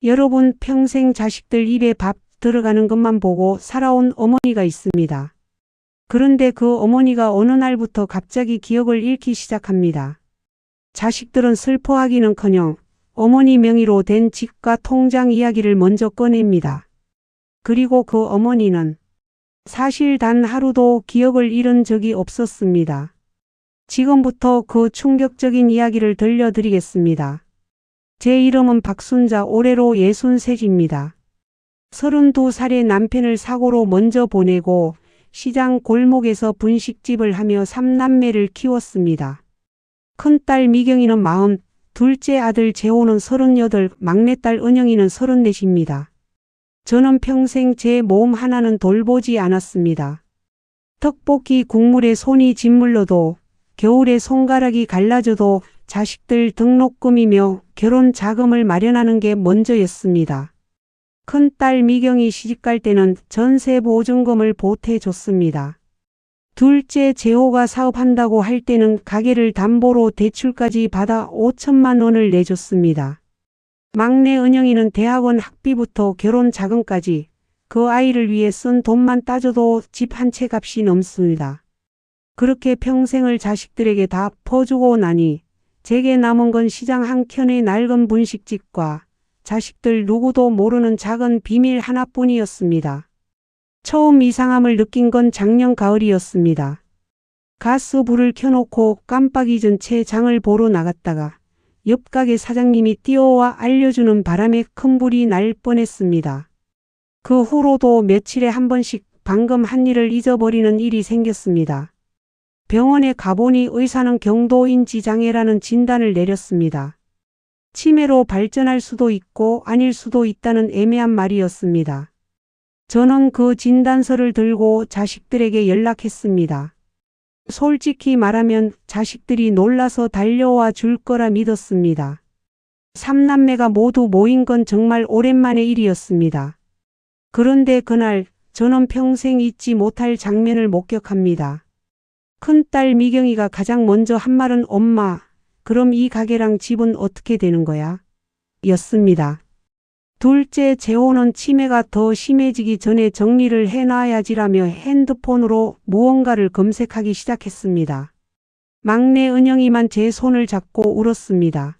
여러분 평생 자식들 입에 밥 들어가는 것만 보고 살아온 어머니가 있습니다. 그런데 그 어머니가 어느 날부터 갑자기 기억을 잃기 시작합니다. 자식들은 슬퍼하기는커녕 어머니 명의로 된 집과 통장 이야기를 먼저 꺼냅니다. 그리고 그 어머니는 사실 단 하루도 기억을 잃은 적이 없었습니다. 지금부터 그 충격적인 이야기를 들려드리겠습니다. 제 이름은 박순자, 올해로 63입니다. 32살의 남편을 사고로 먼저 보내고 시장 골목에서 분식집을 하며 3남매를 키웠습니다. 큰딸 미경이는 40, 둘째 아들 재호는 38, 막내딸 은영이는 34입니다. 저는 평생 제 몸 하나는 돌보지 않았습니다. 떡볶이 국물에 손이 짓물러도, 겨울에 손가락이 갈라져도 자식들 등록금이며 결혼 자금을 마련하는 게 먼저였습니다. 큰딸 미경이 시집갈 때는 전세 보증금을 보태줬습니다. 둘째 재호가 사업한다고 할 때는 가게를 담보로 대출까지 받아 5천만 원을 내줬습니다. 막내 은영이는 대학원 학비부터 결혼 자금까지 그 아이를 위해 쓴 돈만 따져도 집 한 채 값이 넘습니다. 그렇게 평생을 자식들에게 다 퍼주고 나니 제게 남은 건 시장 한켠의 낡은 분식집과 자식들 누구도 모르는 작은 비밀 하나뿐이었습니다. 처음 이상함을 느낀 건 작년 가을이었습니다. 가스불을 켜놓고 깜빡 잊은 채 장을 보러 나갔다가 옆 가게 사장님이 뛰어와 알려주는 바람에 큰 불이 날 뻔했습니다. 그 후로도 며칠에 한 번씩 방금 한 일을 잊어버리는 일이 생겼습니다. 병원에 가보니 의사는 경도인지 장애라는 진단을 내렸습니다. 치매로 발전할 수도 있고 아닐 수도 있다는 애매한 말이었습니다. 저는 그 진단서를 들고 자식들에게 연락했습니다. 솔직히 말하면 자식들이 놀라서 달려와 줄 거라 믿었습니다. 3남매가 모두 모인 건 정말 오랜만의 일이었습니다. 그런데 그날 저는 평생 잊지 못할 장면을 목격합니다. 큰딸 미경이가 가장 먼저 한 말은 엄마, 그럼 이 가게랑 집은 어떻게 되는 거야? 였습니다. 둘째 재호는 치매가 더 심해지기 전에 정리를 해놔야지라며 핸드폰으로 무언가를 검색하기 시작했습니다. 막내 은영이만 제 손을 잡고 울었습니다.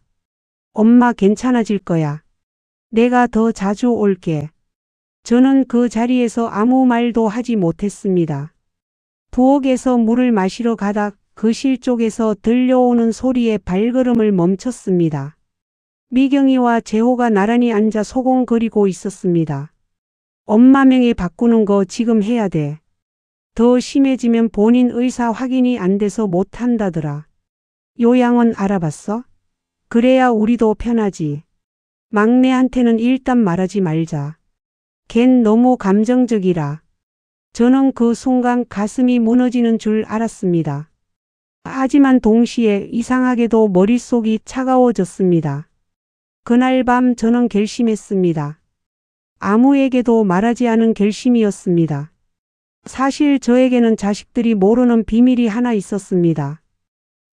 엄마 괜찮아질 거야. 내가 더 자주 올게. 저는 그 자리에서 아무 말도 하지 못했습니다. 부엌에서 물을 마시러 가다 거실 쪽에서 들려오는 소리에 발걸음을 멈췄습니다. 미경이와 재호가 나란히 앉아 소곤거리고 있었습니다. 엄마 명의 바꾸는 거 지금 해야 돼. 더 심해지면 본인 의사 확인이 안 돼서 못한다더라. 요양원 알아봤어? 그래야 우리도 편하지. 막내한테는 일단 말하지 말자. 걘 너무 감정적이라. 저는 그 순간 가슴이 무너지는 줄 알았습니다. 하지만 동시에 이상하게도 머릿속이 차가워졌습니다. 그날 밤 저는 결심했습니다. 아무에게도 말하지 않은 결심이었습니다. 사실 저에게는 자식들이 모르는 비밀이 하나 있었습니다.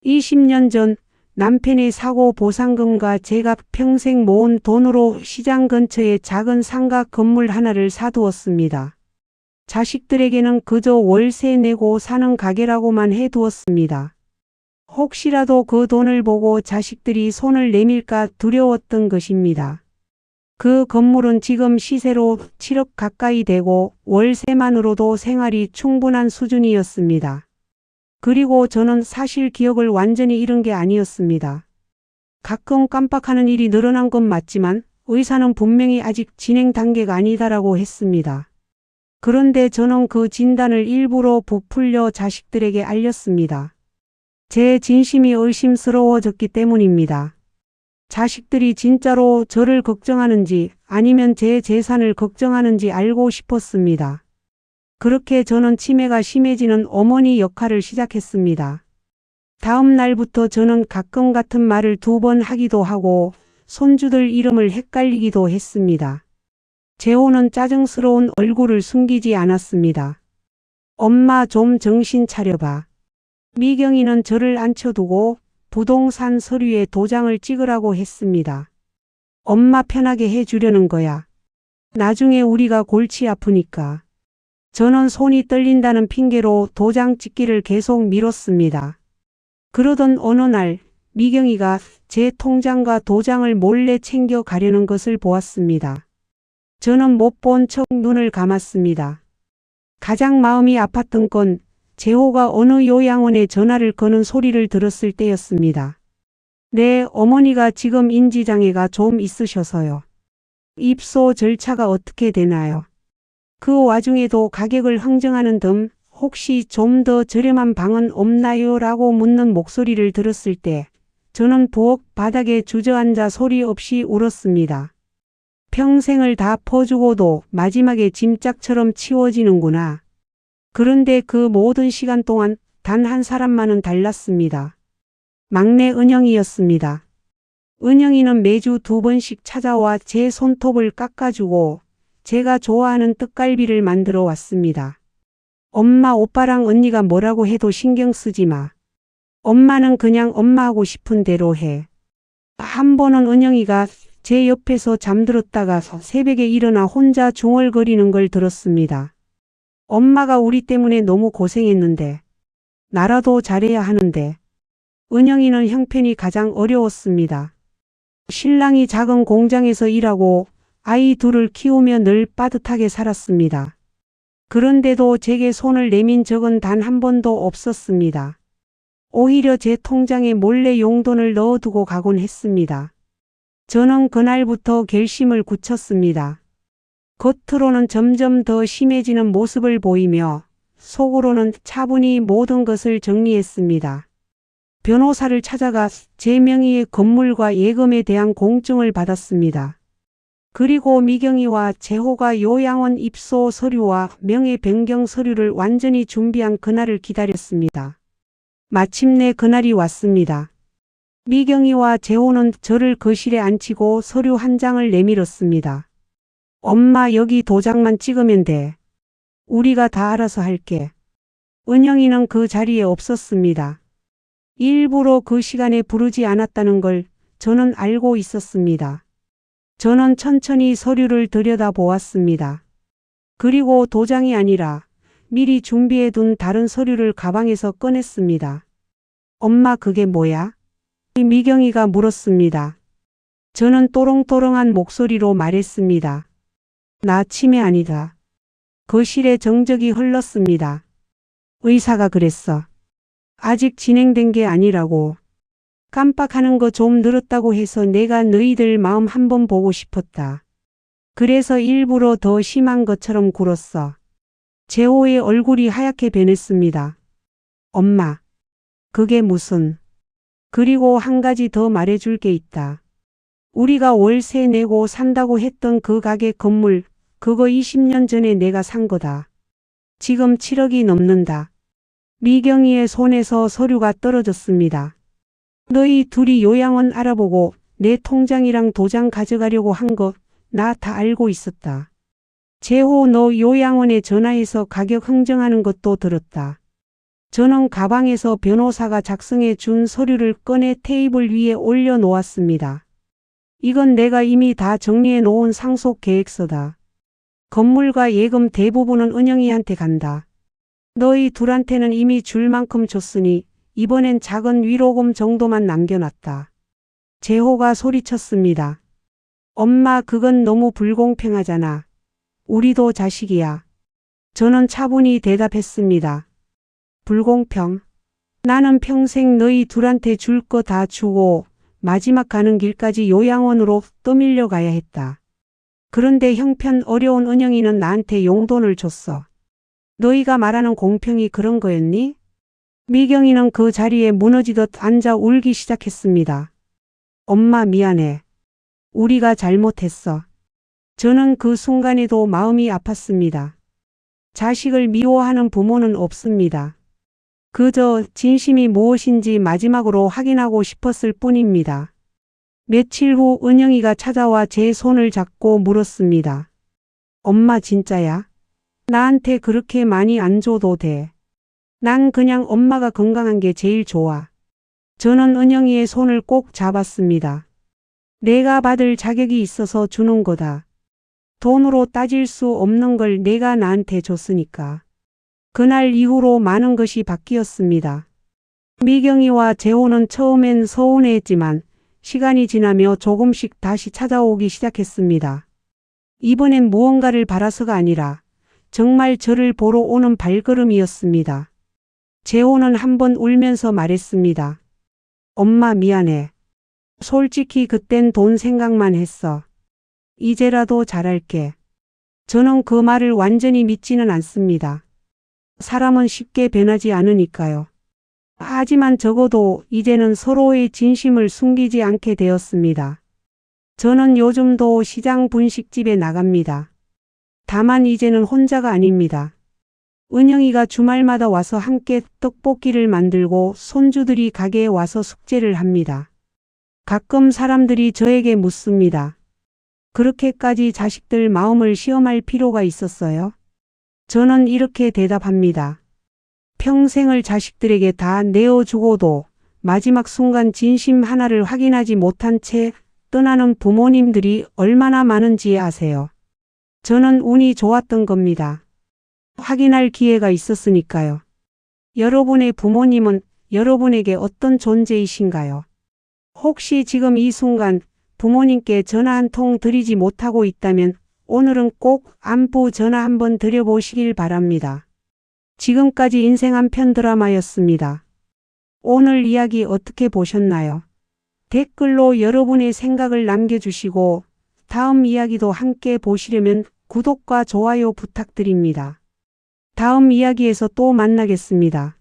20년 전 남편의 사고 보상금과 제가 평생 모은 돈으로 시장 근처에 작은 상가 건물 하나를 사두었습니다. 자식들에게는 그저 월세 내고 사는 가게라고만 해두었습니다. 혹시라도 그 돈을 보고 자식들이 손을 내밀까 두려웠던 것입니다. 그 건물은 지금 시세로 7억 가까이 되고 월세만으로도 생활이 충분한 수준이었습니다. 그리고 저는 사실 기억을 완전히 잃은 게 아니었습니다. 가끔 깜빡하는 일이 늘어난 건 맞지만 의사는 분명히 아직 진행 단계가 아니다라고 했습니다. 그런데 저는 그 진단을 일부러 부풀려 자식들에게 알렸습니다. 제 진심이 의심스러워졌기 때문입니다. 자식들이 진짜로 저를 걱정하는지 아니면 제 재산을 걱정하는지 알고 싶었습니다. 그렇게 저는 치매가 심해지는 어머니 역할을 시작했습니다. 다음 날부터 저는 가끔 같은 말을 2번 하기도 하고 손주들 이름을 헷갈리기도 했습니다. 재호는 짜증스러운 얼굴을 숨기지 않았습니다. 엄마 좀 정신 차려봐. 미경이는 저를 앉혀두고 부동산 서류에 도장을 찍으라고 했습니다. 엄마 편하게 해주려는 거야. 나중에 우리가 골치 아프니까. 저는 손이 떨린다는 핑계로 도장 찍기를 계속 미뤘습니다. 그러던 어느 날 미경이가 제 통장과 도장을 몰래 챙겨 가려는 것을 보았습니다. 저는 못 본 척 눈을 감았습니다. 가장 마음이 아팠던 건 재호가 어느 요양원에 전화를 거는 소리를 들었을 때였습니다. 네, 어머니가 지금 인지장애가 좀 있으셔서요. 입소 절차가 어떻게 되나요? 그 와중에도 가격을 흥정하는 등 혹시 좀 더 저렴한 방은 없나요? 라고 묻는 목소리를 들었을 때 저는 부엌 바닥에 주저앉아 소리 없이 울었습니다. 평생을 다 퍼주고도 마지막에 짐짝처럼 치워지는구나. 그런데 그 모든 시간 동안 단 한 사람만은 달랐습니다. 막내 은영이였습니다. 은영이는 매주 2번씩 찾아와 제 손톱을 깎아주고 제가 좋아하는 떡갈비를 만들어 왔습니다. 엄마, 오빠랑 언니가 뭐라고 해도 신경 쓰지 마. 엄마는 그냥 엄마 하고 싶은 대로 해. 한 번은 은영이가 제 옆에서 잠들었다가 새벽에 일어나 혼자 중얼거리는 걸 들었습니다. 엄마가 우리 때문에 너무 고생했는데 나라도 잘해야 하는데. 은영이는 형편이 가장 어려웠습니다. 신랑이 작은 공장에서 일하고 아이 둘을 키우며 늘 빠듯하게 살았습니다. 그런데도 제게 손을 내민 적은 단 한 번도 없었습니다. 오히려 제 통장에 몰래 용돈을 넣어두고 가곤 했습니다. 저는 그날부터 결심을 굳혔습니다. 겉으로는 점점 더 심해지는 모습을 보이며 속으로는 차분히 모든 것을 정리했습니다. 변호사를 찾아가 제 명의의 건물과 예금에 대한 공증을 받았습니다. 그리고 미경이와 재호가 요양원 입소 서류와 명예 변경 서류를 완전히 준비한 그날을 기다렸습니다. 마침내 그날이 왔습니다. 미경이와 재호는 저를 거실에 앉히고 서류 한 장을 내밀었습니다. 엄마, 여기 도장만 찍으면 돼. 우리가 다 알아서 할게. 은영이는 그 자리에 없었습니다. 일부러 그 시간에 부르지 않았다는 걸 저는 알고 있었습니다. 저는 천천히 서류를 들여다보았습니다. 그리고 도장이 아니라 미리 준비해둔 다른 서류를 가방에서 꺼냈습니다. 엄마, 그게 뭐야? 미경이가 물었습니다. 저는 또롱또롱한 목소리로 말했습니다. 나 치매 아니다. 거실에 정적이 흘렀습니다. 의사가 그랬어. 아직 진행된 게 아니라고. 깜빡하는 거 좀 늘었다고 해서 내가 너희들 마음 한번 보고 싶었다. 그래서 일부러 더 심한 것처럼 굴었어. 재호의 얼굴이 하얗게 변했습니다. 엄마, 그게 무슨... 그리고 한 가지 더 말해줄 게 있다. 우리가 월세 내고 산다고 했던 그 가게 건물, 그거 20년 전에 내가 산 거다. 지금 7억이 넘는다. 미경이의 손에서 서류가 떨어졌습니다. 너희 둘이 요양원 알아보고 내 통장이랑 도장 가져가려고 한 거 나 다 알고 있었다. 재호, 너 요양원에 전화해서 가격 흥정하는 것도 들었다. 저는 가방에서 변호사가 작성해 준 서류를 꺼내 테이블 위에 올려놓았습니다. 이건 내가 이미 다 정리해 놓은 상속 계획서다. 건물과 예금 대부분은 은영이한테 간다. 너희 둘한테는 이미 줄 만큼 줬으니 이번엔 작은 위로금 정도만 남겨놨다. 재호가 소리쳤습니다. 엄마, 그건 너무 불공평하잖아. 우리도 자식이야. 저는 차분히 대답했습니다. 불공평? 나는 평생 너희 둘한테 줄 거 다 주고 마지막 가는 길까지 요양원으로 떠밀려 가야 했다. 그런데 형편 어려운 은영이는 나한테 용돈을 줬어. 너희가 말하는 공평이 그런 거였니? 미경이는 그 자리에 무너지듯 앉아 울기 시작했습니다. 엄마, 미안해. 우리가 잘못했어. 저는 그 순간에도 마음이 아팠습니다. 자식을 미워하는 부모는 없습니다. 그저 진심이 무엇인지 마지막으로 확인하고 싶었을 뿐입니다. 며칠 후 은영이가 찾아와 제 손을 잡고 물었습니다. 엄마, 진짜야? 나한테 그렇게 많이 안 줘도 돼. 난 그냥 엄마가 건강한 게 제일 좋아. 저는 은영이의 손을 꼭 잡았습니다. 내가 받을 자격이 있어서 주는 거다. 돈으로 따질 수 없는 걸 내가 나한테 줬으니까. 그날 이후로 많은 것이 바뀌었습니다. 미경이와 재호는 처음엔 서운해했지만 시간이 지나며 조금씩 다시 찾아오기 시작했습니다. 이번엔 무언가를 바라서가 아니라 정말 저를 보러 오는 발걸음이었습니다. 재호는 한번 울면서 말했습니다. 엄마 미안해. 솔직히 그땐 돈 생각만 했어. 이제라도 잘할게. 저는 그 말을 완전히 믿지는 않습니다. 사람은 쉽게 변하지 않으니까요. 하지만 적어도 이제는 서로의 진심을 숨기지 않게 되었습니다. 저는 요즘도 시장 분식집에 나갑니다. 다만 이제는 혼자가 아닙니다. 은영이가 주말마다 와서 함께 떡볶이를 만들고 손주들이 가게에 와서 숙제를 합니다. 가끔 사람들이 저에게 묻습니다. 그렇게까지 자식들 마음을 시험할 필요가 있었어요? 저는 이렇게 대답합니다. 평생을 자식들에게 다 내어주고도 마지막 순간 진심 하나를 확인하지 못한 채 떠나는 부모님들이 얼마나 많은지 아세요? 저는 운이 좋았던 겁니다. 확인할 기회가 있었으니까요. 여러분의 부모님은 여러분에게 어떤 존재이신가요? 혹시 지금 이 순간 부모님께 전화 한 통 드리지 못하고 있다면 오늘은 꼭 안부 전화 한번 드려보시길 바랍니다. 지금까지 인생 한 편 드라마였습니다. 오늘 이야기 어떻게 보셨나요? 댓글로 여러분의 생각을 남겨주시고 다음 이야기도 함께 보시려면 구독과 좋아요 부탁드립니다. 다음 이야기에서 또 만나겠습니다.